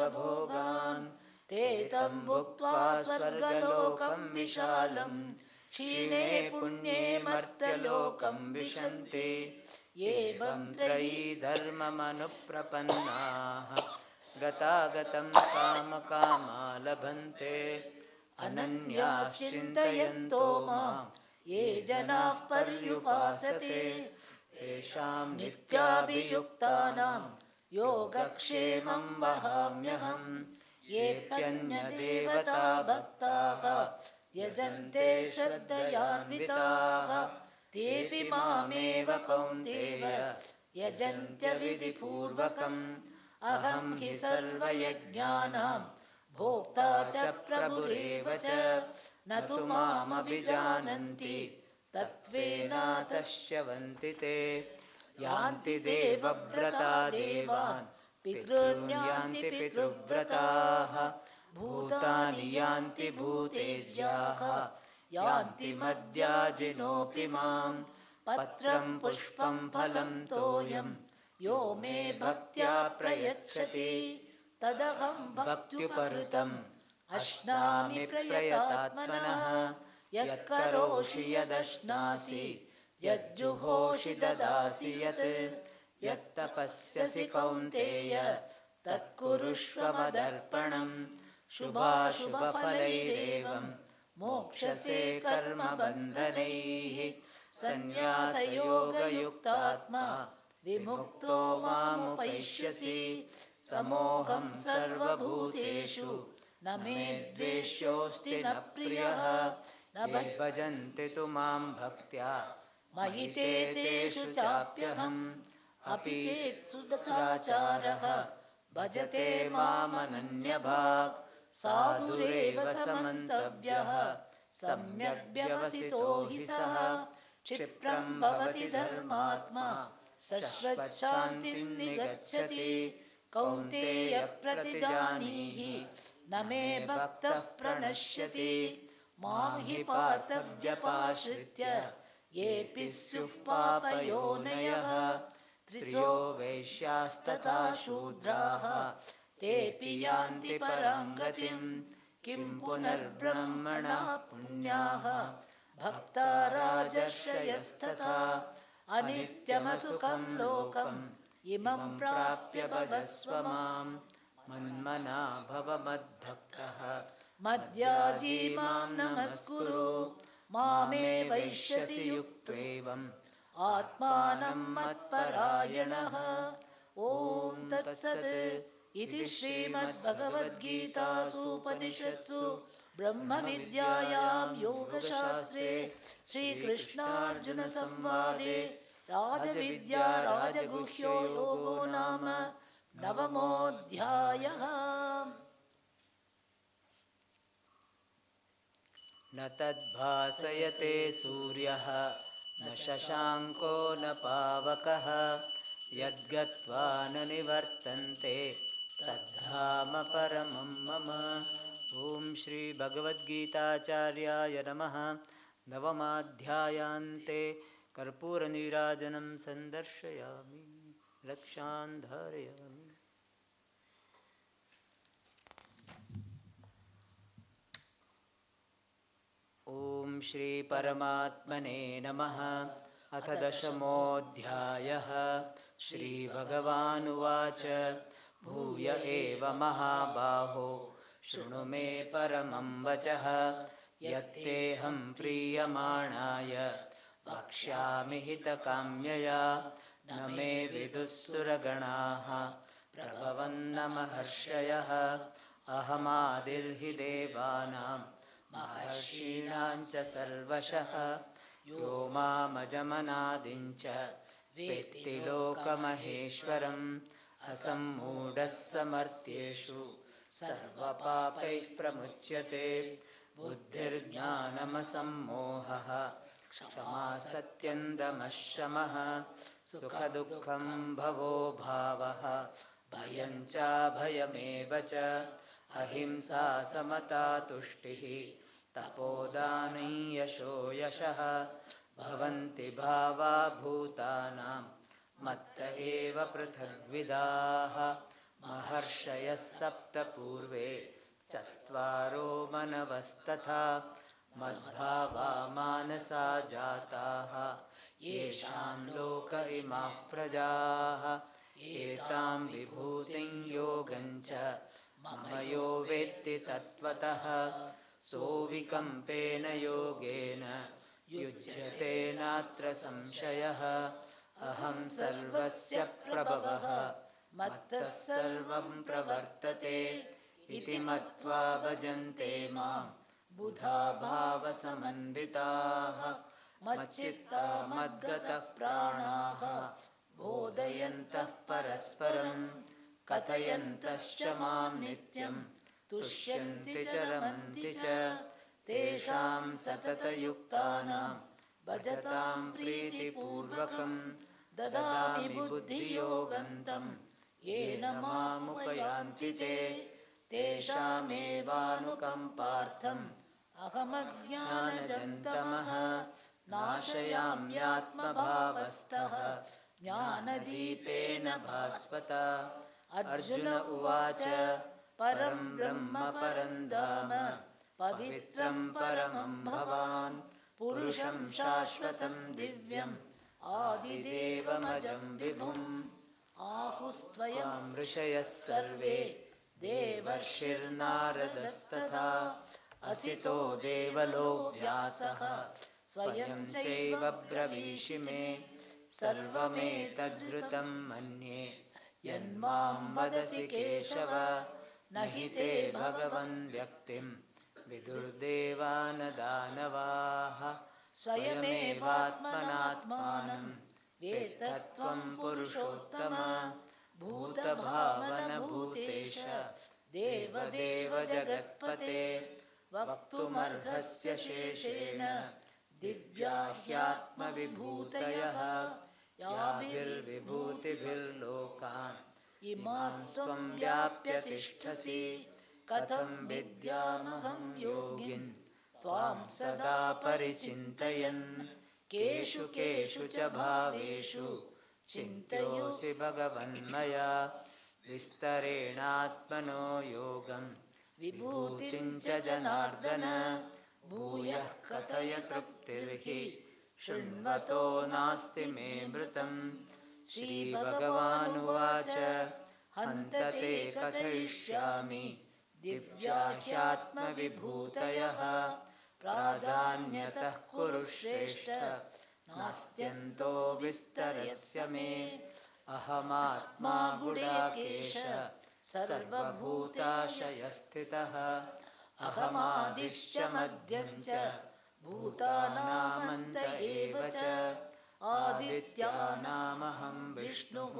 सर्वभोगान् ते तं भुक्त्वा स्वर्गलोकं विशालं क्षीणे पुण्ये मर्त्यलोकं विशन्ति एवं त्रयी धर्ममनुप्रपन्नाः गतागतं कामकामा लभन्ते अनन्याश्चिन्तयन्तो मां ये जनाः पर्युपासते तेषां नित्याभियुक्तानां योगक्षेमं वहाम्यहम् येऽप्यन्यदेवता भक्ताः यजन्ते श्रद्धयान्विताः तेऽपि मामेव कौन्तेय यजन्त्यविधिपूर्वकम् अहं हि सर्वयज्ञानां भोक्ता च प्रभुरेव च न तु मामभिजानन्ति तत्त्वेनातश्च्यवन्ति ते यान्ति देवव्रता देवान् पितॄन् यान्ति पितृव्रताः भूतानि यान्ति भूतेज्याः यान्ति मद्याजिनोऽपि मां पत्रं पुष्पं फलं तोयं यो मे भक्त्या प्रयच्छति तदहं भक्त्युपहृतम् अश्नामि प्रयतात्मनः यत्करोषि यदश्नासि यज्जुहोषि ददासि यत् यत्तपस्यसि कौन्तेय तत्कुरुष्व मदर्पणम् शुभाशुभफलैरेवं मोक्षसे कर्मबन्धनैः सन्न्यासयोगयुक्तात्मा विमुक्तो मामुपैष्यसि समोऽहं सर्वभूतेषु न मे द्वेष्योऽस्ति न प्रियः न भजन्ति तु मां भक्त्या मयि ते तेषु चाप्यहम् अपि चेत् सुदचारः भजते मामनन्यभाक् साधुरेव समन्तव्यः सम्यग् व्यवसितो हि सः क्षिप्रं भवति धर्मात्मा शाश्वतशान्तिं निगच्छति कौन्तेय प्रतिजानीहि न मे भक्तः प्रणश्यति मां हि पार्थव्यपाश्रित्य येऽपि स्युः पापयोनयः त्रिजो वैश्यास्तथा शूद्राः तेऽपि यान्ति परां गतिं किं पुनर्ब्रह्मणः पुण्याः भक्ता राजर्षयस्तथा अनित्यमसुखं लोकम् इमं प्राप्य भवस्व मां मन्मना भव मद्भक्तः मद्याजी मां नमस्कुरु मामे वैष्यसि युक्तेवम् आत्मानं मत्परायणः ॐ तत्सत् इति श्रीमद्भगवद्गीतासूपनिषत्सु ब्रह्मविद्यायां योगशास्त्रे श्रीकृष्णार्जुनसंवादे राजविद्या राजगुह्यो योगो नाम नवमोऽध्यायः। न तद्भासयते सूर्यः न शशाङ्को न पावकः यद्गत्वा न निवर्तन्ते तद्धाम परमं मम। ॐ श्री भगवद्गीताचार्याय नमः। नवमाध्यायान्ते कर्पूरनीराजनं सन्दर्शयामि रक्षान् धारयामि। ॐ श्री परमात्मने नमः। अथ दशमोऽध्यायः। श्रीभगवानुवाच भूय एव महाबाहो शृणु मे परमं वचः यत्तेऽहं प्रीयमाणाय वक्ष्यामि हितकाम्यया न मे विदुःसुरगणाः प्रभवन्न महर्षयः अहमादिर्हि देवानां महर्षीणां च सर्वशः यो मामजमनादिं च वेत्ति लोकमहेश्वरम् असम्मूढः समर्थ्येषु सर्वपापैः प्रमुच्यते बुद्धिर्ज्ञानमसम्मोहः क्षमा सत्यं दमः शमः सुखदुःखं भवो भावः भयं चाभयमेव च अहिंसा समता तुष्टिः तपोदानं यशो यशः भवन्ति भावा भूतानां मत्त एव पृथग्विदाः महर्षय ऋषयः सप्त पूर्वे चत्वारो मनवस्तथा मद्भावा मानसा जाताः येषां लोक इमाः प्रजाः एतां विभूतिं योगञ्च मम यो वेत्ति तत्त्वतः सोऽविकम्पेन योगेन युज्यते नात्र संशयः अहं सर्वस्य प्रभवः मत्तः सर्वं प्रवर्तते इति मत्वा भजन्ते मां बुधा भावसमन्विताः मच्चित्ता मद्गतः प्राणाः बोधयन्तः परस्परं कथयन्तश्च मां नित्यं तुष्यन्ति च रमन्ति च तेषां सततयुक्तानां भजतां प्रीतिपूर्वकं ददामि बुद्धियोगं तं येन मामुपयान्ति ते तेषामेवानुकम्पार्थम् अहमज्ञानजन्तमः नाशयाम्यात्मभावस्थः ज्ञानदीपेन भास्वता। अर्जुन उवाच परं ब्रह्म परं धाम पवित्रं परमं भवान् पुरुषं शाश्वतं दिव्यम् आदिदेवमजं विभुम् आहुस्त्वयं ऋषयः सर्वे देवर्षिर्नारदस्तथा असितो देवलो व्यासः स्वयं चैव ब्रवीषि मे सर्वमेतद्वृतं मन्ये यन्मां वदसि केशव न हि ते भगवन् व्यक्तिं विदुर्देवानदानवाः स्वयमेवात्मनात्मानं वेत्तत्वं पुरुषोत्तम भूतभावनभूतेश देवदेव जगत्पते वक्तुमर्हस्य शेषेण दिव्या ह्यात्मविभूतयः याभिर्विभूतिभिर्लोकान् इमास्त्वं व्याप्य तिष्ठसि कथं विद्यामहं योगिन् त्वां सदा परिचिन्तयन् केषु केषु च भावेषु चिन्तयोऽसि भगवन्मया विस्तरेणात्मनो योगं विभूतिं च जनार्दन भूयः कथय तृप्तिर्हि शृण्वतो नास्ति मे मृतम्। श्रीभगवानुवाच हन्त ते कथयिष्यामि दिव्या ह्यात्मविभूतयः प्राधान्यतः कुरु श्रेष्ठ नास्त्यन्तो विस्तरस्य मे अहमात्मा गुडाकेश सर्वभूताशयस्थितः अहमादिश्च मध्यं च भूतानामन्त एव च आदित्यानामहं विष्णुः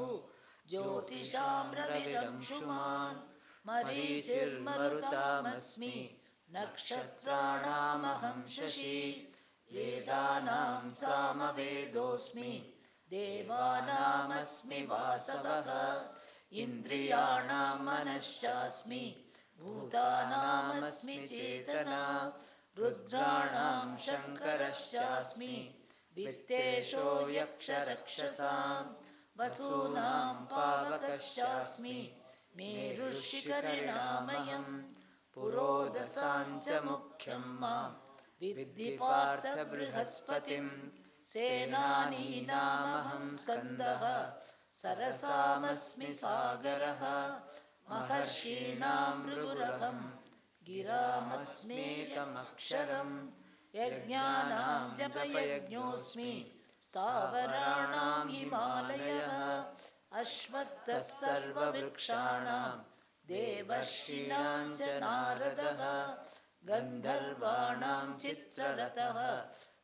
ज्योतिषां रविरंशुमान् मरीचिर्मरुतामस्मि नक्षत्राणामहं शशि वेदानां सामवेदोऽस्मि देवानामस्मि वासवः इन्द्रियाणां मनश्चास्मि भूतानामस्मि चेतना रुद्राणां शङ्करश्चास्मि वित्तेषो यक्षरक्षसां वसूनां पावकश्चास्मि मेरुशिखरिणामयं पुरोदसाञ्च मुख्यं मां विद्धि पार्थ बृहस्पतिं सेनानीनामहं स्कन्दः सरसामस्मि सागरः महर्षीणां भृगुरहं गिरामस्मेकमक्षरं यज्ञानां जपयज्ञोऽस्मि स्थावराणां हिमालयः अश्वत्थः सर्ववृक्षाणां देवर्षीणां च नारदः गन्धर्वाणां चित्ररथः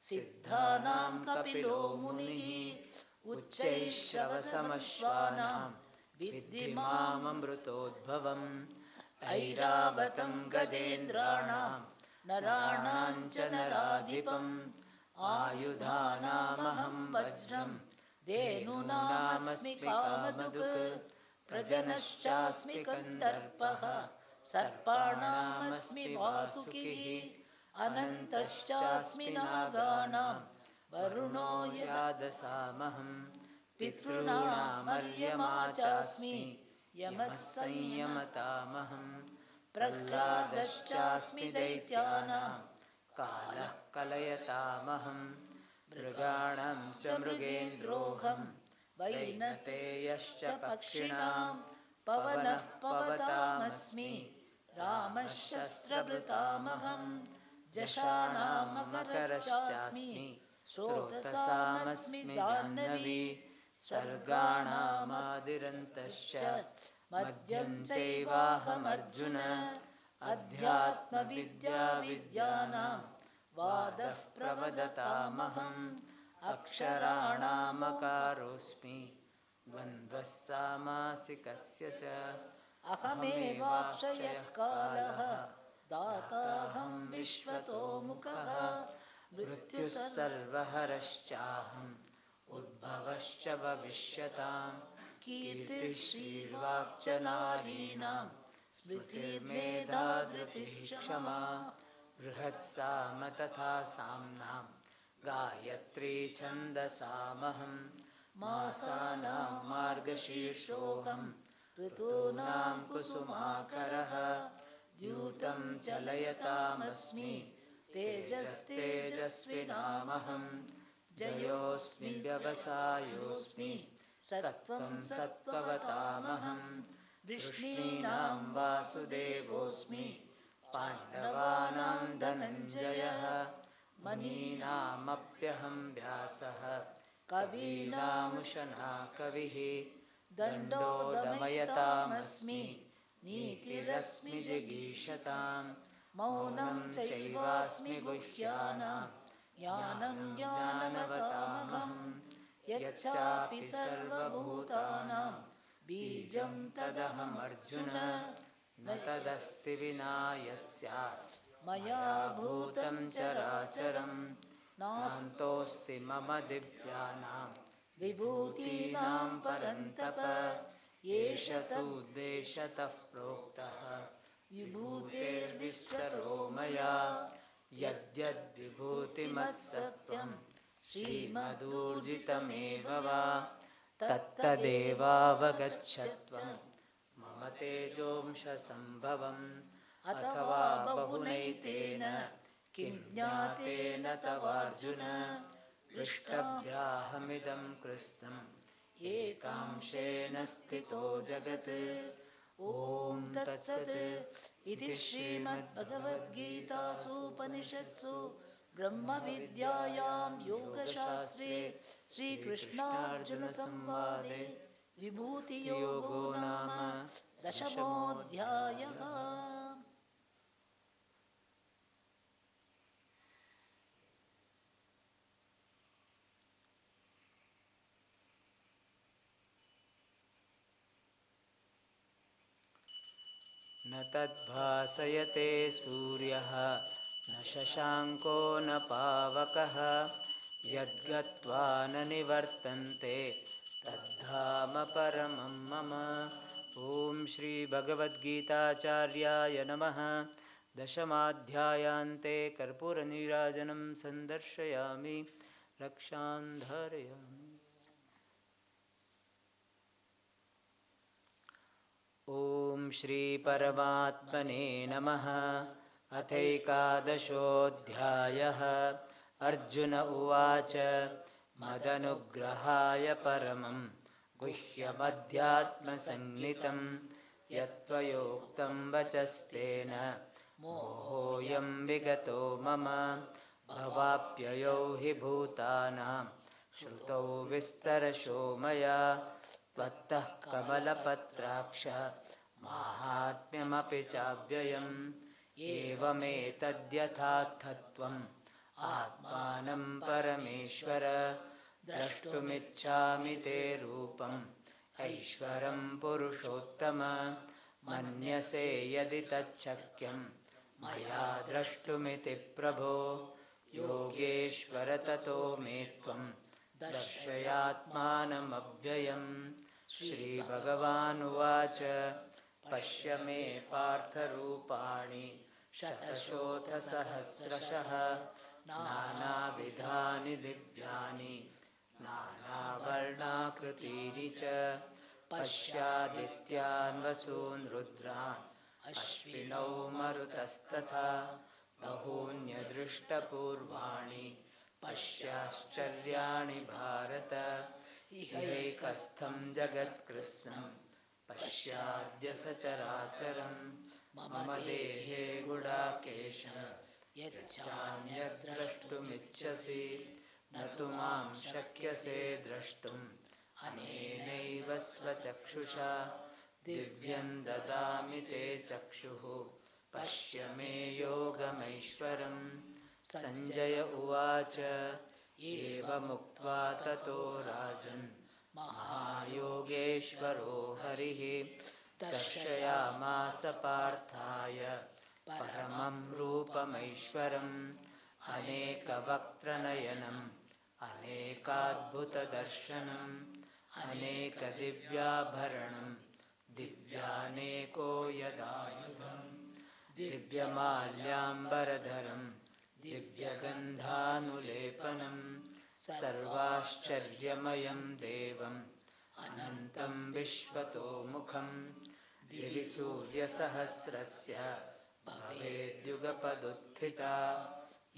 सिद्धानां कपिलो मुनिः उच्चैश्रवसमश्वानां विद्धि माममृतोद्भवम् ऐरावतं गजेन्द्राणां नराणां च नराधिपम् आयुधानामहं वज्रं धेनूनामस्मि कामधुक् प्रजनश्चास्मि कन्दर्पः सर्पाणामस्मि वासुकिः अनन्तश्चास्मि नागानां वरुणो यदादसामहं पितॄणामर्यमा चास्मि ಯಮಃ ಸಂಯಮತಾಮಹಂ ಪ್ರಹ್ಲಾದಶ್ಚಾಸ್ಮಿ ದೈತ್ಯಾನಾಂ ಕಾಲಃ ಕಲಯತಾಮಹಂ ಮೃಗಾಣಂ ಚ ಮೃಗೇಂದ್ರೋಹಂ ವೈನತೇಯಶ್ಚ ಪಕ್ಷಿಣಾಂ ಪವನಃ ಪವತಾಮಸ್ಮಿ ರಾಮಃ ಶಸ್ತ್ರಭೃತಾಮಹಂ ಜಷಾಣಾಂ ಮಕರಶ್ಚಾಸ್ಮಿ ಸ್ರೋತಸಾಮಸ್ಮಿ ಜಾಹ್ನವಿ ಸರ್ಗಾಣಾಮಾದಿರಂತಶ್ಚ ಮಧ್ಯಂ ಚೈವಾಹಮರ್ಜುನ ಅಧ್ಯಾತ್ಮವಿದ್ಯಾ ವಿದ್ಯಾನಾಂ ವಾದಃ ಪ್ರವದತಾಮಹಂ ಅಕ್ಷರಾಣಾಮಕಾರೋಸ್ಮಿ ದ್ವಂದ್ವಃ ಸಾಮಾಸಿಕಸ್ಯ ಚ ಅಹಮೇವಾಕ್ಷಯಃ ಕಾಲಃ ದಾತಾಹಂ ವಿಶ್ವತೋ ಮುಖಃ ಮೃತ್ಯುಃ ಸರ್ವಹರಶ್ಚಾಹಂ ಉದ್ಭವಶ್ಚ ಭವಿಷ್ಯತಾಂ ಕೀರ್ತಿಃ ಶ್ರೀರ್ವಾಕ್ಚ ನಾರೀಣಾಂ ಸ್ಮೃತಿರ್ಮೇಧಾ ಧೃತಿಶ್ಚ ಕ್ಷಮಾ ಬೃಹತ್ಸಾಮ ತಥಾ ಸಾಮ್ನಾಂ ಗಾಯತ್ರೀ ಛಂದಸಾಮಹಂ ಮಾಸಾನಾಂ ಮಾರ್ಗಶೀರ್ಷೋಹಂ ಋತೂನಾಂ ಕುಸುಮಾಕರಃ ದ್ಯೂತಂ ಚಲಯತಾಮಸ್ಮಿ ತೇಜಸ್ತೇಜಸ್ವಿನಾಮಹಂ ಜಯೋಸ್ಮಿ ವ್ಯವಸಾಯೋಸ್ಮಿ ಸತ್ವಂ ಸತ್ವವತಾಮಹಂ ವೃಷ್ಣೀನಾಂ ವಾಸುದೇವೋಸ್ಮಿ ಪಾಂಡವಾನಾಂ ಧನಂಜಯಃ ಮನೀನಾಮಪ್ಯಹಂ ವ್ಯಾಸಃ ಕವೀನಾಮುಶನಾ ಕವಿಃ ದಂಡೋ ದಮಯತಾಮಸ್ಮಿ ನೀತಿರಸ್ಮಿ ಜಿಗೀಷತಾಂ ಮೌನಂ ಚೈವಾಸ್ಮಿ ಗುಹ್ಯಾನಾಂ ಜ್ಞಾನಂ ಜ್ಞಾನಮತಾಮಹಂ ಯಚ್ಚಾಪಿ ಸರ್ವಭೂತಾನಾಂ ಬೀಜಂ ತದಹಮರ್ಜುನ ನ ತದಸ್ತಿ ವಿನಾ ಯತ್ ಸ್ಯಾತ್ ಮಯಾ ಭೂತಂ ಚರಾಚರಂ ನಾಸ್ತೋಸ್ತಿ ಮಮ ದಿವ್ಯಾನಾಂ ವಿಭೂತೀನಾಂ ಪರಂತಪ ಏಷ ತದುದ್ದೇಶತಃ ಪ್ರೋಕ್ತಃ ವಿಭೂತಿರ್ವಿಶ್ವತೋ ಮಯಾ ಯದ್ಯದ್ವಿಭೂತಿಮತ್ಸತ್ಯಂ ಶ್ರೀಮದೂರ್ಜಿತಮೇವ ವಾ ತತ್ತದೇವಾವಗಚ್ಚತ್ವಂ ಮಮ ತೇಜೋಂಶ ಸಂಭವಂ ಅಥವಾ ಬಹುನೈತೇನ ಕಿಂ ಜ್ಞಾತೇನ ತವಾರ್ಜುನ ದೃಷ್ಟಭ್ಯಾಹಮಿದಂ ಕೃಷ್ಣಂ ಏಕಾಂಶೇನ ಸ್ಥಿತೋ ಜಗತ್ ಓಂ ತತ್ಸತ್ ಇತಿ ಶ್ರೀಮದ್ಭಗವದ್ಗೀತಾಸೂಪನಿಷತ್ಸು ಬ್ರಹ್ಮವಿದ್ಯಾಯಾಂ ಯೋಗಶಾಸ್ತ್ರೇ ಶ್ರೀಕೃಷ್ಣಾರ್ಜುನಸಂವಾದೆ ವಿಭೂತಿಯೋಗೋ ನಾಮ ದಶಮೋऽಧ್ಯಾಯಃ. ನ ತದ್ಭಾಸಯತೆ ಸೂರ್ಯಃ ನ ಶಶಾಂಕೋ ನ ಪಾವಕಃ ಯದ್ಗತ್ವಾ ನ ನಿವರ್ತನ್ತೆ ತದ್ಧಾಮ ಪರಮಂ ಮಮ. ಓಂ ಶ್ರೀ ಭಗವದ್ಗೀತಾಚಾರ್ಯಾಯ ನಮಃ. ದಶಮಾಧ್ಯಾಯಾಂತೆ ಕರ್ಪೂರನೀರಾಜನಂ ಸಂದರ್ಶಯಾಮಿ ರಕ್ಷಾನ್ ಧಾರಯಾಮಿ. ಓಂ ಶ್ರೀ ಪರಮಾತ್ಮನೇ ನಮಃ. ಅಥೈಕಾದಶೋऽಧ್ಯಾಯಃ. ಅರ್ಜುನ ಉವಾಚ ಮದನುಗ್ರಹಾಯ ಪರಮಂ ಗುಹ್ಯಮಧ್ಯಾತ್ಮಸಂಜ್ಞಿತಂ ಯತ್ತ್ವಯೋಕ್ತಂ ವಚಸ್ತೇನ ಮೋಹೋऽಯಂ ವಿಗತೋ ಮಮ. ಭವಾಪ್ಯಯೌ ಹಿ ಭೂತಾನಾಂ ಶ್ರುತೌ ವಿಸ್ತರಶೋ ಮಯಾ ತ್ವತ್ತಃ ಕಮಲಪತ್ರಾಕ್ಷ ಮಾಹಾತ್ಮ್ಯಮಪಿ ಚಾವ್ಯಯಂ. ಏವಮೇತದ್ಯಥಾರ್ಥತ್ವಂ ಆತ್ಮಾನಂ ಪರಮೇಶ್ವರ ದ್ರಷ್ಟುಮಿಚ್ಛಾಮಿ ತೇ ರೂಪಂ ಐಶ್ವರಂ ಪುರುಷೋತ್ತಮ. ಮನ್ಯಸೇ ಯದಿ ತಚ್ಛಕ್ಯಂ ಮಯಾ ದ್ರಷ್ಟುಮಿತಿ ಪ್ರಭೋ. ಯೋಗೇಶ್ವರ ತತೋ ಮೇ ತ್ವಂ ದರ್ಶಯಾತ್ಮಾನಮವ್ಯಯಂ. ಶ್ರೀಭಗವಾನುವಾಚ ಪಶ್ಯ ಮೇ ಪಾರ್ಥರೂಪಾಣಿ ಶತಶೋಥಸಹಸ್ರಶಃ. ನಾನಾವಿಧಾನಿ ದಿವ್ಯಾನಿ ನಾನಾವರ್ಣಾಕೃತೀನಿ ಚ. पश्यादित्यान् वसून् रुद्रान् अश्विनौ मरुतस्तथा बहून्यदृष्टपूर्वाणि पश्याश्चर्याणि भारत इहैकस्थं जगत्कृत्स्नं पश्याद्य सचराचरं मम देहे गुडाकेश यच्चान्यद्द्रष्टुमिच्छसि न तु मां शक्यसे द्रष्टुम् अनेनैव स्वचक्षुषा दिव्यं ददामि ते चक्षुः पश्य मे योगमैश्वरम् संजय उवाच एवमुक्त्वा ततो राजन् महायोगेश्वरो हरिः दर्शयामास पार्थाय परमं रूपमैश्वरम् अनेकवक्त्रनयनम् अनेकाद्भुतदर्शनम् अनेकदिव्याभरणम् दिव्यानेकोयदायुधम् दिव्यमाल्याम्बरधरम् दिव्यगन्धानुलेपनं सर्वाश्चर्यमयं देवम् अनन्तं विश्वतोमुखं दिवि सूर्यसहस्रस्य भवेद्युगपदुत्थिता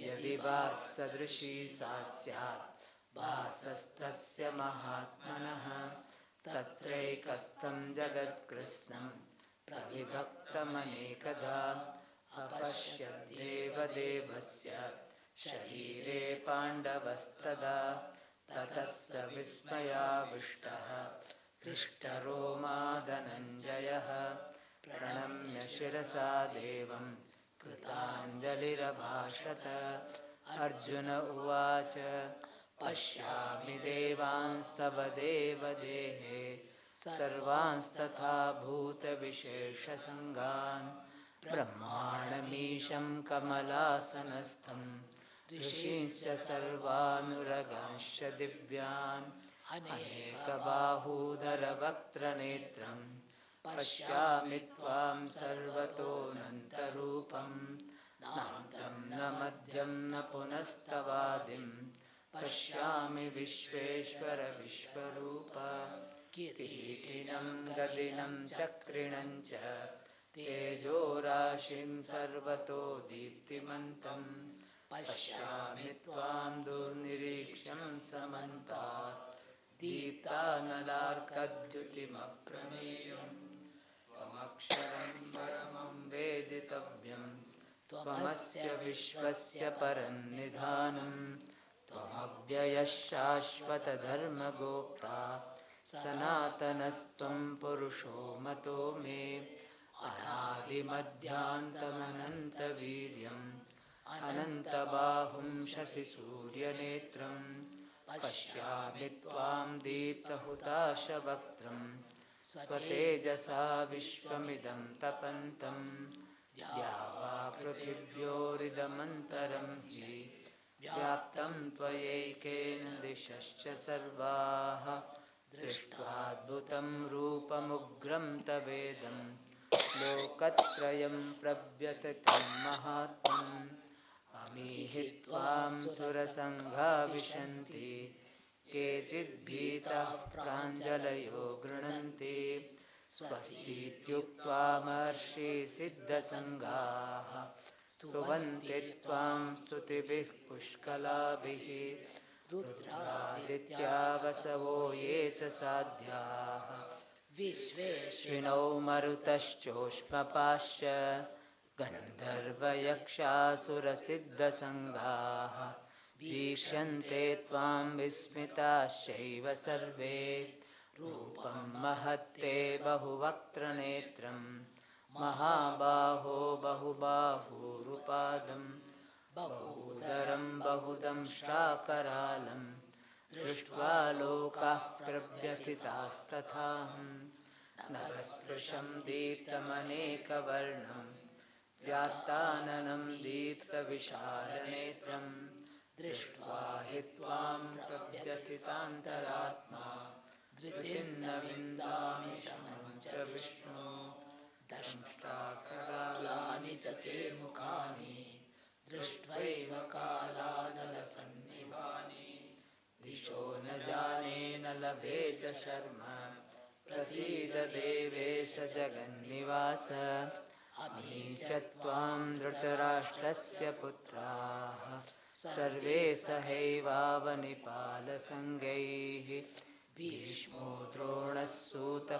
यदि भाससदृशी सा स्यात् भासस्तस्य महात्मनः तत्रैकस्थं जगत्कृत्स्नं प्रविभक्तमनेकधा अपश्यद्देवदेवस्य शरीरे पाण्डवस्तदा ततः स विस्मयाविष्टः हृष्टरोमा धनञ्जयः प्रणम्य शिरसा देवं कृताञ्जलिरभाषत अर्जुन उवाच पश्यामि देवांस्तव देवदेहे सर्वांस्तथा भूतविशेषसङ्गान् ब्रह्माणमीशं कमलासनस्थं ऋषींश्च सर्वानुरगांश्च दिव्यान् अनेकबाहूधरवक्त्रनेत्रं पश्यामि त्वां सर्वतोऽनन्तरूपं नान्तं न मध्यं न पुनस्तवादिं पश्यामि विश्वेश्वर विश्वरूप किरीटिनं गदिनं चक्रिणं च तेजोराशिं सर्वतो दीप्तिमन्तं पश्यामि त्वां दुर्निरीक्ष्यं समन्तात् दीप्तानलार्कद्युतिमप्रमेयं त्वमक्षरं परमं वेदितव्यं त्वमस्य विश्वस्य परन्निधानं त्वमव्ययः शाश्वतधर्मगोप्ता सनातनस्त्वं पुरुषो मतो मे अनादिमध्यान्तमनन्तवीर्यम् अनन्तबाहुं शशिसूर्यनेत्रं पश्यामि त्वां दीप्तहुताशवक्त्रं स्वतेजसा विश्वमिदं तपन्तं द्यावा पृथिव्योरिदमन्तरं हि व्याप्तं त्वयैकेन दिशश्च सर्वाः दृष्ट्वाद्भुतं रूपमुग्रं तवेदं लोकत्रयं प्रव्यथितं महात्मम् अमीहि त्वां सुरसङ्घा विशन्ति केचिद्भीताः प्राञ्जलयो गृह्णन्ति स्वस्तीत्युक्त्वा महर्षि सिद्धसङ्घाः स्तुवन्ति त्वां स्तुतिभिः पुष्कलाभिः रुद्रादित्या वसवो ये च साध्याः विश्वेश्विनौ मरुतश्चोष्मपाश्च गन्धर्वयक्षासुरसिद्धसङ्घाः वीक्ष्यन्ते त्वां विस्मिताश्चैव सर्वे रूपं महत्ते बहुवक्त्रनेत्रं महाबाहो बहुबाहुरुपादं बहूदरं बहुदंष्ट्राकरालं दृष्ट्वा लोकाः प्रव्यथितास्तथाहं नभस्पृशं दीप्तमनेकवर्णं व्यात्ताननं दीप्तविशालनेत्रं दृष्ट्वा हि त्वां प्रव्यथितान्तरात्मा धृतिं न विन्दामि शमं च विष्णो दंष्ट्राकरालानि च ते मुखानि दृष्ट्वैव कालानलसन्निभानि दिशो न जाने न लभे च शर्म प्रसीद देवेश जगन्निवास अमी च त्वां धृतराष्ट्रस्य पुत्राः सर्वे सहैवावनिपालसङ्गैः भीष्मो द्रोणः सूतपुत्रस्तथासौ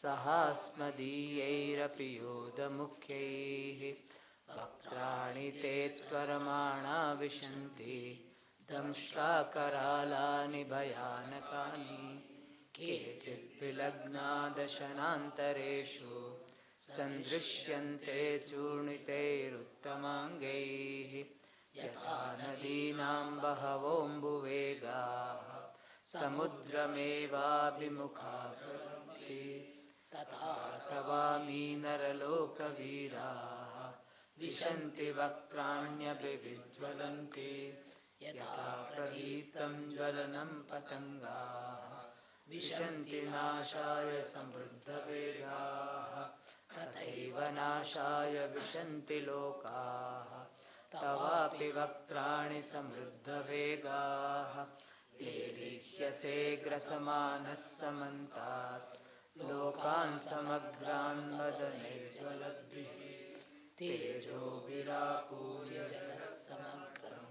सहास्मदीयैरपि योधमुख्यैः वक्त्राणि ते त्वरमाणा विशन्ति दंष्ट्राकरालानि भयानकानि केचित् विलग्ना दशनान्तरेषु सन्दृश्यन्ते चूर्णितैरुत्तमाङ्गैः यथा नदीनां बहवोऽम्बुवेगाः समुद्रमेवाभिमुखा द्रवन्ति तथा तवामी नरलोकवीराः विशन्ति वक्त्राण्यभिविज्वलन्ति यथा प्रदीप्तं ज्वलनं पतङ्गाः विशन्ति नाशाय समृद्धवेगाः तथैव नाशाय विशन्ति लोकाः तवापि वक्त्राणि समृद्धवेगाः लेलिह्यसे ग्रसमानः समन्तात् लोकान् समग्रान् वदनैर्ज्वलद्भिः तेजोभिरापूर्य जगत्समग्रं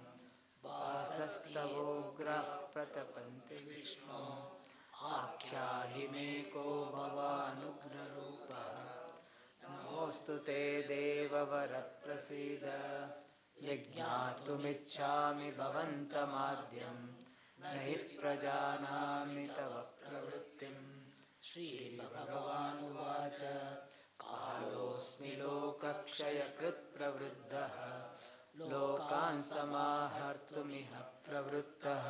वासस्तवोग्राः प्रतपन्ति विष्णो आख्याहि मे को भवानुग्ररूपः नमोऽस्तु ते देववरप्रसीद यज्ञातुमिच्छामि भवन्तमाद्यं न हि प्रजानामि तव प्रवृत्तिम् श्रीभगवानुवाच कालोऽस्मि लोकक्षयकृत् प्रवृद्धः लोकान् समाहर्तुमिह प्रवृत्तः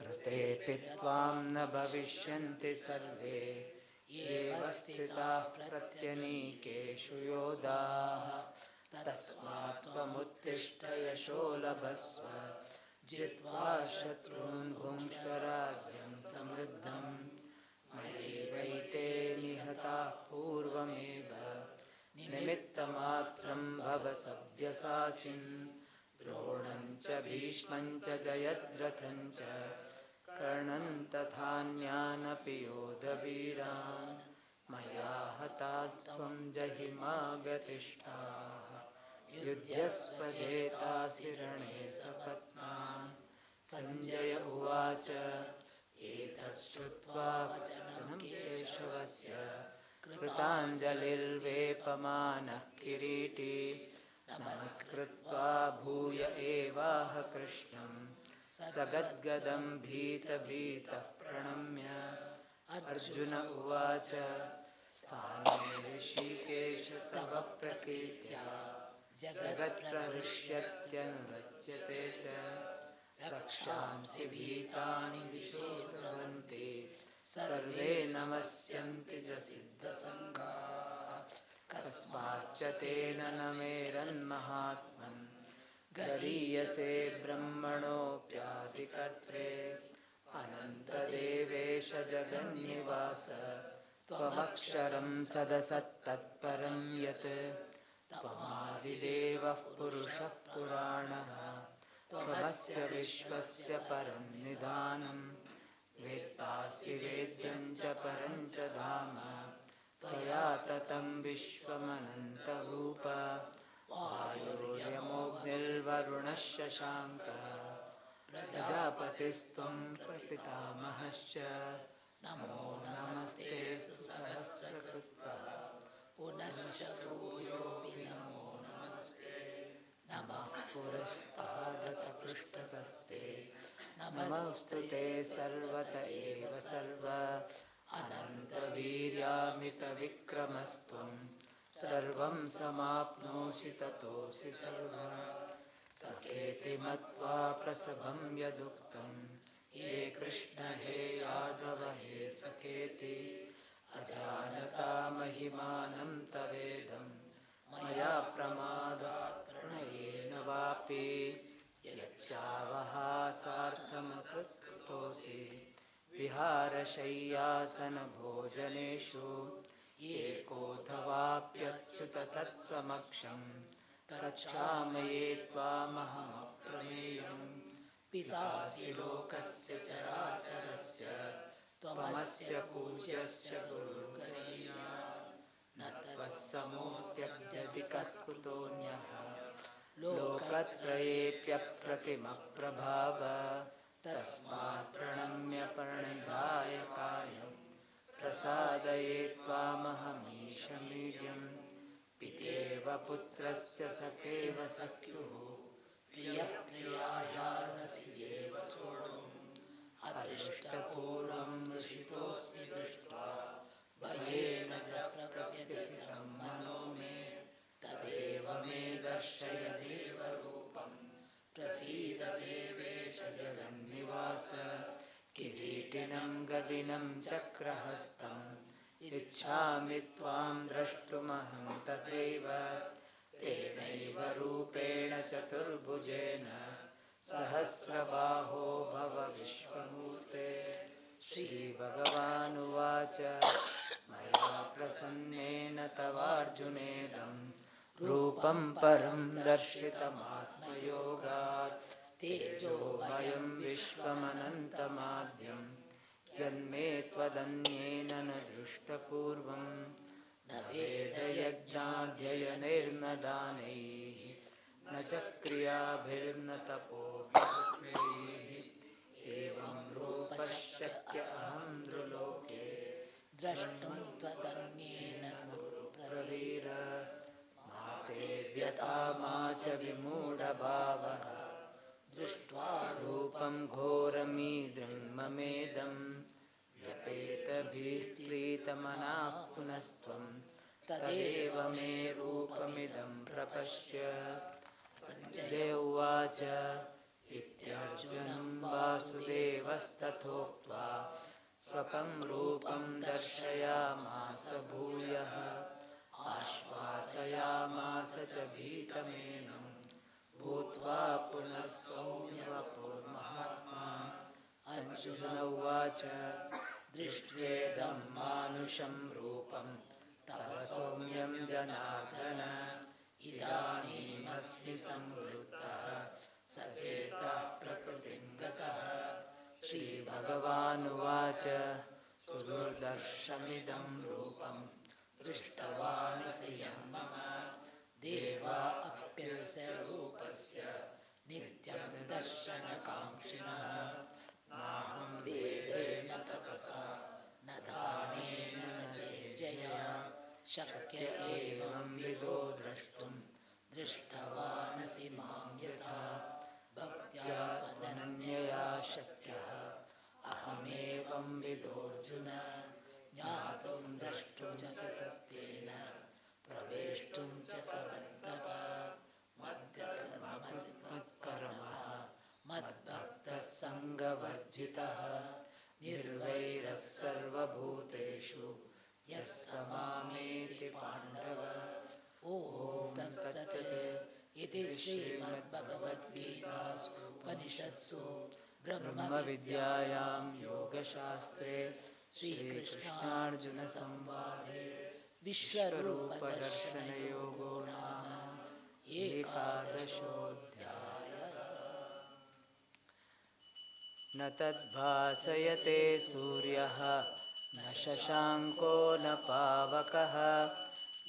ऋतेऽपि त्वां न भविष्यन्ति सर्वे एव स्थिताः प्रत्यनीकेषु योधाः तस्मात् त्वमुत्तिष्ठ यशो लभस्व जित्वा शत्रून् भुङ्क्ष्व राज्यं समृद्धम् मयैवैते निहताः पूर्वमेव निमित्तमात्रं भव सव्यसाचिन् द्रोणं च भीष्मं च जयद्रथं च कर्णं तथान्यानपि योधवीरान् मया हतास्त्वं जहिमा व्यतिष्ठाः युध्यस्व जेतासि रणे सपत्नान् सञ्जय उवाच एतत् श्रुत्वा वचनं केशवस्य कृताञ्जलिर्वेपमानः किरीटी नमस्कृत्वा भूय एवाह कृष्णं सगद्गदं भीतभीतः प्रणम्य अर्जुन उवाच स्थाने ऋषिकेश तव प्रकीर्त्या जगत्प्रहृष्यत्यनुरज्यते च रक्षांसि भीतानि दिशो द्रवन्ति सर्वे नमस्यन्ति च सिद्धसङ्घाः कस्माच्च तेन न मेरन्महात्मन् गरीयसे ब्रह्मणोऽप्यादिकर्त्रे अनन्तदेवेश जगन्निवास त्वमक्षरं सदसत्तत्परं यत् त्वमादिदेवः पुरुषः पुराणः त्वमस्य विश्वस्य परं निधानं वेत्तासि वेद्यं च परं च धाम त्वया ततं विश्वमनन्तरूप वायुर्यमोऽग्निर्वरुणः शशाङ्कः प्रजापतिस्त्वं प्रपितामहश्च नमो नमस्ते सहस्रकृत्वः पुनश्च भूयोऽपि नमो नमस्ते नमः पुरस्तादथ पृष्ठतस्ते नमस्तु ते सर्वत एव सर्व अनन्तवीर्यामितविक्रमस्त्वं सर्वं समाप्नोषि ततोऽसि सर्वः सखेति मत्वा प्रसभं यदुक्तं हे कृष्ण हे यादव हे सखेति अजानता महिमानं तवेदं मया प्रमादात् प्रणयेन वापि यच्चावहासार्थमकृतोऽसि विहारशय्यासनभोजनेषु एकोऽथवाप्यच्युत तत्समक्षं तच्छामये त्वामहमप्रमेयं पितासि लोकस्य चराचरस्य त्वमस्य पूज्यस्य गुरुर्गरीया न तत्त्वसमोऽस्त्यधिकस्फुतोऽन्यः लोकत्रयेऽप्यप्रतिमप्रभाव तस्मात् प्रणम्य प्रणिधाय कायं प्रसादये त्वामहमीशमीड्यं पितेव पुत्रस्य सखेव सख्युः प्रियः प्रियायार्हसि देव सोढुम् अदृष्टपूर्वं दुषितोऽस्मि दृष्ट्वा भयेन च प्रव्यथितं मनो मे तदेव मे दर्शय देवरूपं प्रसीद देवेश जगन्निवास किरीटिनं गदिनं चक्रहस्तम् इच्छामि त्वां द्रष्टुमहं तथैव तेनैव रूपेण चतुर्भुजेन सहस्रबाहो भव विश्वमूर्ते श्रीभगवानुवाच मया प्रसन्नेन तवार्जुनेदं रूपं परं दर्शितमात्मयोगात् तेजोमयं विश्वमनन्तमाद्यं यन्मे त्वदन्येन न दृष्टपूर्वं न वेदयज्ञाध्ययनैर्न दानैः न च क्रियाभिर्न तपोभिर्नैः एवं रूपः शक्य अहं नृलोके द्रष्टुं त्वदन्येन कुरु प्रवीर मा ते व्यथा मा च विमूढभावः दृष्ट्वा रूपं घोरमीदृं ममेदं व्यपेतभीप्रीतमनाः पुनस्त्वं तदेव मे रूपमिदं प्रपश्य सञ्जय उवाच इत्यर्जुनं वासुदेवस्तथोक्त्वा स्वकं रूपं दर्शयामास भूयः आश्वासयामास च भीतमेनं भूत्वा पुनः सौम्यवपुर्महात्मा अर्जुन उवाच दृष्ट्वेदं मानुषं रूपं तव सौम्यं जनार्दन इदानीमस्मि संवृत्तः सचेतः प्रकृतिं गतः श्रीभगवानुवाच सुदुर्दर्शमिदं रूपं दृष्टवानिसि यं मम देवा अप्यस्य रूपस्य नित्यं दर्शनकाङ्क्षिणः नाहं वेदेन तपसा न दानेन न चेज्जया शक्य एवं विदो द्रष्टुं दृष्टवानसि मां यथा भक्त्या त्वनन्यया शक्यः अहमेवं विदोऽर्जुन ज्ञातुं द्रष्टुं च तत्तेन प्रवेष्टुं च तवन्तप मद्कर्मः मद्भक्तः सङ्गवर्जितः निर्वैरः सर्वभूतेषु यः स मामेति पाण्डव ॐ तत्सत् इति श्रीमद्भगवद्गीतासु उपनिषत्सु ब्रह्मविद्यायां योगशास्त्रे श्रीकृष्णार्जुनसंवादे विश्वरूपदर्शनयोगो नाम एकादशोऽध्यायः। न तद्भासयते सूर्यः न शशाङ्को न पावकः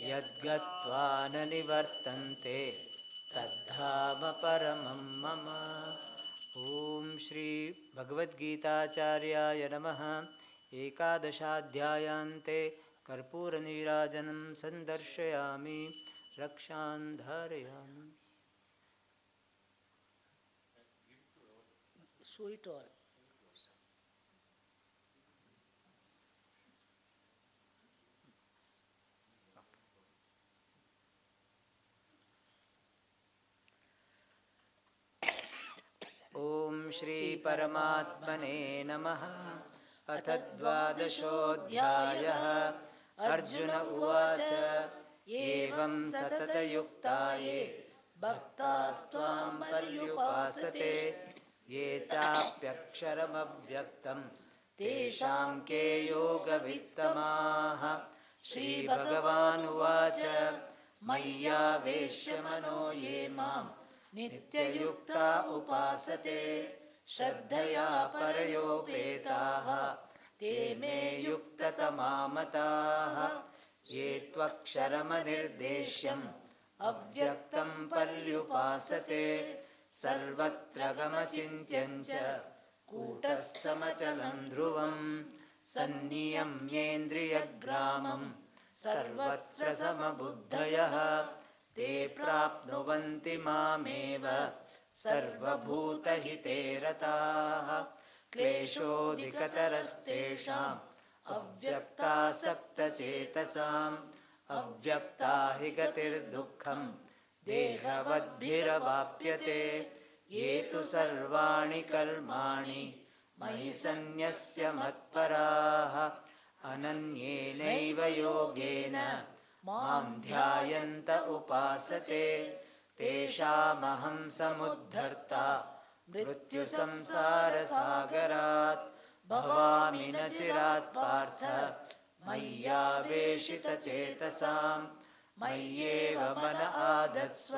यद्गत्वा न निवर्तन्ते तद्धाम परमं मम। ओम श्री भगवद्गीताचार्याय नमः। एकादशाध्यायान्ते कर्पूरनीराजनं सन्दर्शयामि, रक्षान् धारयामि। Sweet or ओम श्री परमात्मने नमः। अथ द्वादशोऽध्यायः। अर्जुन उवाच एवं सततयुक्ता ये भक्तास्त्वां पर्युपासते ये चाप्यक्षरमव्यक्तं तेषां के योगवित्तमाः। श्रीभगवानुवाच मय्यावेश्य मनो ये मां नित्ययुक्ता उपासते श्रद्धया परयोपेताः ते मे युक्ततमामताः ये त्वक्षरमनिर्देश्यम् अव्यक्तं पर्युपासते सर्वत्र गमचिन्त्यं च कूटस्थमचलं ध्रुवं सन्नियम्येन्द्रियग्रामं सर्वत्र समबुद्धयः ते प्राप्नुवन्ति मामेव सर्वभूतहिते रताः क्लेशोऽधिकतरस्तेषाम् अव्यक्तासक्तचेतसाम् अव्यक्ता हि गतिर्दुःखम् देहवद्भिरवाप्यते ये तु सर्वाणि कर्माणि मयि सन्न्यस्य मत्पराः अनन्येनैव योगेन मां ध्यायन्त उपासते तेषामहं समुद्धर्ता मृत्युसंसारसागरात् भवामि न चिरात् पार्थ मय्यावेशितचेतसां मय्येव मन आदत्स्व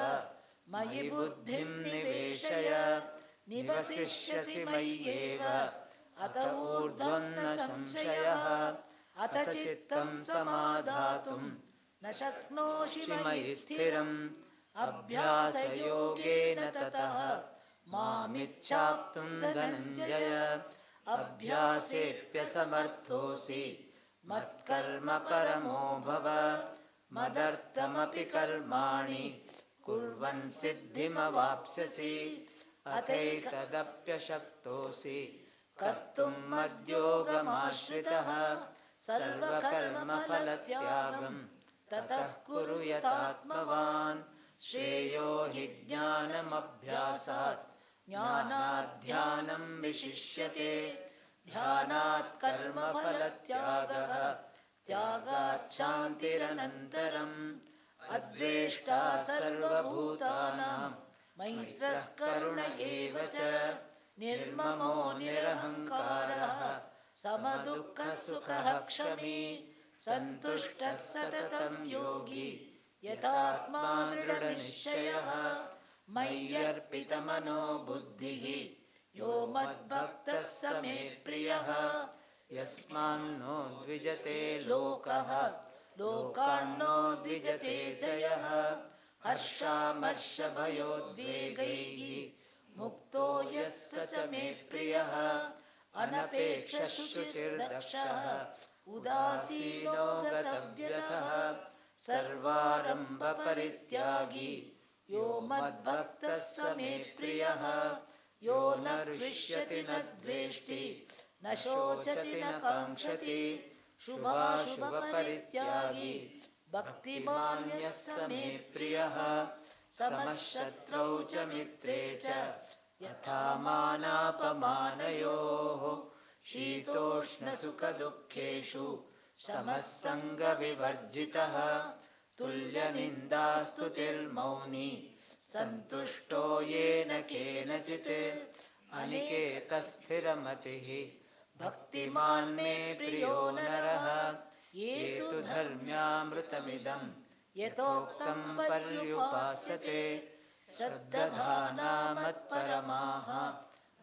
मयि बुद्धिं निवेशय निवसिष्यसि मय्येव अत ऊर्ध्वं न संशयः अथ चित्तं समाधातुं न शक्नोषि मयि स्थिरम् अभ्यासयोगेन ततः मामिच्छाप्तुं धनञ्जय अभ्यासेऽप्यसमर्थोऽसि मत्कर्म परमो भव मदर्थमपि कर्माणि कुर्वन् सिद्धिमवाप्स्यसि अथैतदप्यशक्तोऽसि कर्तुं मद्योगमाश्रितः सर्वकर्मफलत्यागं ततः कुरु यतात्मवान् श्रेयो हि ज्ञानमभ्यासात् ज्ञानाध्यानं विशिष्यते ध्यानात् कर्मफलत्यागः त्यागात् शान्तिरनन्तरम् अद्वेष्टा सर्वभूतानां मैत्रः करुण एव च निर्ममो निरहङ्कारः समदुःखसुखः क्षमी सन्तुष्टः सततं योगी यतात्मा दृढनिश्चयः मय्यर्पितमनो बुद्धिः यो मद्भक्तः स मे प्रियः यस्मान्नो द्विजते लोकः लोकान्नो द्विजते च यः हर्षामर्षभयोद्वेगैः मुक्तो यः स च मे प्रियः अनपेक्षशुचिर्दक्षः उदासीनो गतव्यतः सर्वारम्भपरित्यागी यो मद्भक्तः स मे प्रियः यो न हृष्यति न द्वेष्टि न शोचति न काङ्क्षति शुभाशुभपरित्यागी भक्तिमान् यः स मे प्रियः समः शत्रौ च मित्रे च यथा मानापमानयोः शीतोष्णसुखदुःखेषु समः सङ्गविवर्जितः तुल्यनिन्दास्तुतिर्मौनी सन्तुष्टो येन केनचित् अनिकेतस्थिरमतिः भक्तिमान् मे प्रियो नरः ये तु धर्म्यामृतमिदं यथोक्तं पर्युपासते श्रद्दधाना मत्परमाः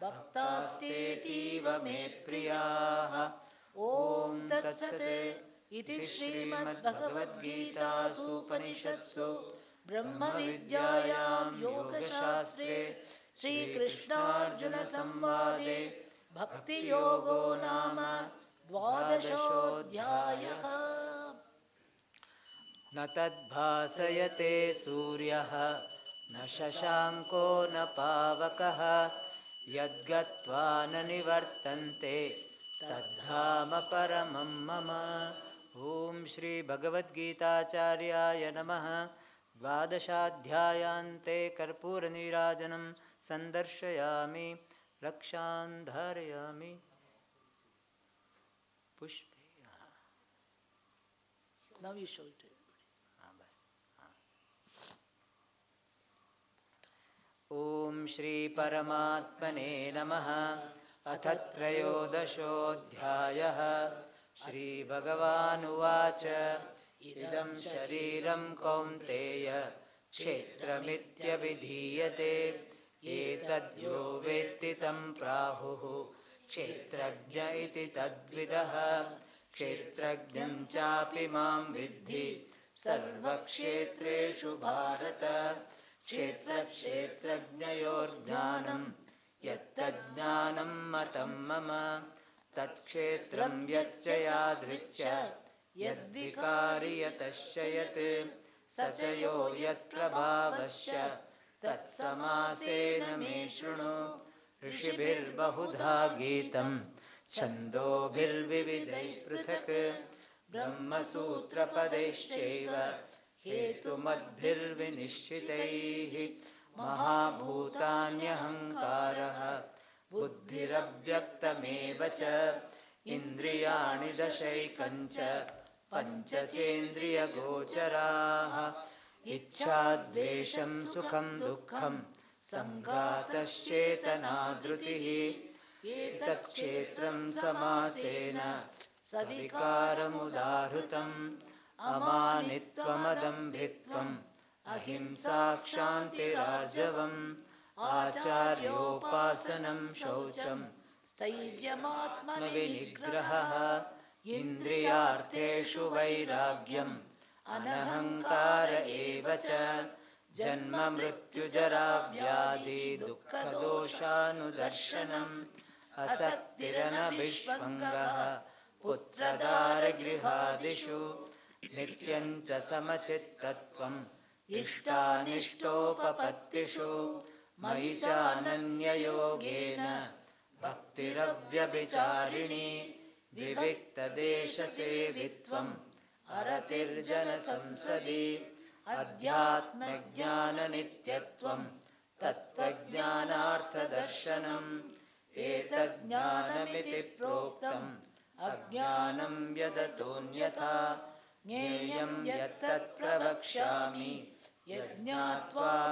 भक्तास्तेतीव मे प्रियाः ॐ तत्सत् इति श्रीमद्भगवद्गीतासूपनिषत्सु ब्रह्मविद्यायां योगशास्त्रे श्रीकृष्णार्जुनसंवादे भक्तियोगो नाम 12ोऽध्यायः। न तद्भासयते सूर्यः न शशाङ्को न पावकः यद्गत्वा न निवर्तन्ते तद्धाम परमं मम। ॐ श्री भगवद्गीताचार्याय नमः। 12ाध्यायान्ते कर्पूरनीराजनं सन्दर्शयामि रक्षान् धारयामि पुष्पे। Now you show it. ॐ श्री परमात्मने नमः। अथ त्रयोदशोऽध्यायः। श्रीभगवानुवाच इदं शरीरं कौन्तेय क्षेत्रमित्यभिधीयते एतद्यो वेत्ति तं प्राहुः क्षेत्रज्ञ इति तद्विदः क्षेत्रज्ञं चापि मां विद्धि सर्वक्षेत्रेषु भारत क्षेत्रक्षेत्रज्ञयोर्ज्ञानं यत्तज्ज्ञानं मतं मम तत्क्षेत्रं यच्च यादृच्च यद्विकारि यतश्च यत् स च यो यत्प्रभावश्च तत्समासेन मे शृणु ऋषिभिर्बहुधा गीतं छन्दोभिर्विविधैः पृथक् ब्रह्मसूत्रपदैश्चैव हेतुमद्भिर्विनिश्चितैः महाभूतान्यहङ्कारः बुद्धिरव्यक्तमेव च इन्द्रियाणि दशैकञ्च पञ्चचेन्द्रियगोचराः इच्छाद्वेषं सुखं दुःखं सङ्घातश्चेतना धृतिः एतत्क्षेत्रं समासेन सविकारमुदाहृतम् अमानित्वमदम्भित्वम् अहिंसा क्षान्तिरार्जवम् आचार्योपासनं शौचं स्थैर्यमात्मविनिग्रहः इन्द्रियार्थेषु वैराग्यम् अनहङ्कार एव च जन्म मृत्युजरा व्याधि दुःखदोषानुदर्शनम् असक्तिरनभिष्वङ्गः पुत्रदारगृहादिषु नित्यं च समचित्तत्वम् इष्टानिष्टोपपत्तिषु मयि चानन्ययोगेन भक्तिरव्यभिचारिणी विविक्तदेशसेवित्वम् अरतिर्जनसंसदि अध्यात्मज्ञाननित्यत्वम् तत्त्वज्ञानार्थदर्शनम् एतज्ज्ञानमिति प्रोक्तम् अज्ञानं यदतोऽन्यथा ज्ञेयं यत्तत् प्रवक्ष्यामि यज्ञात्वा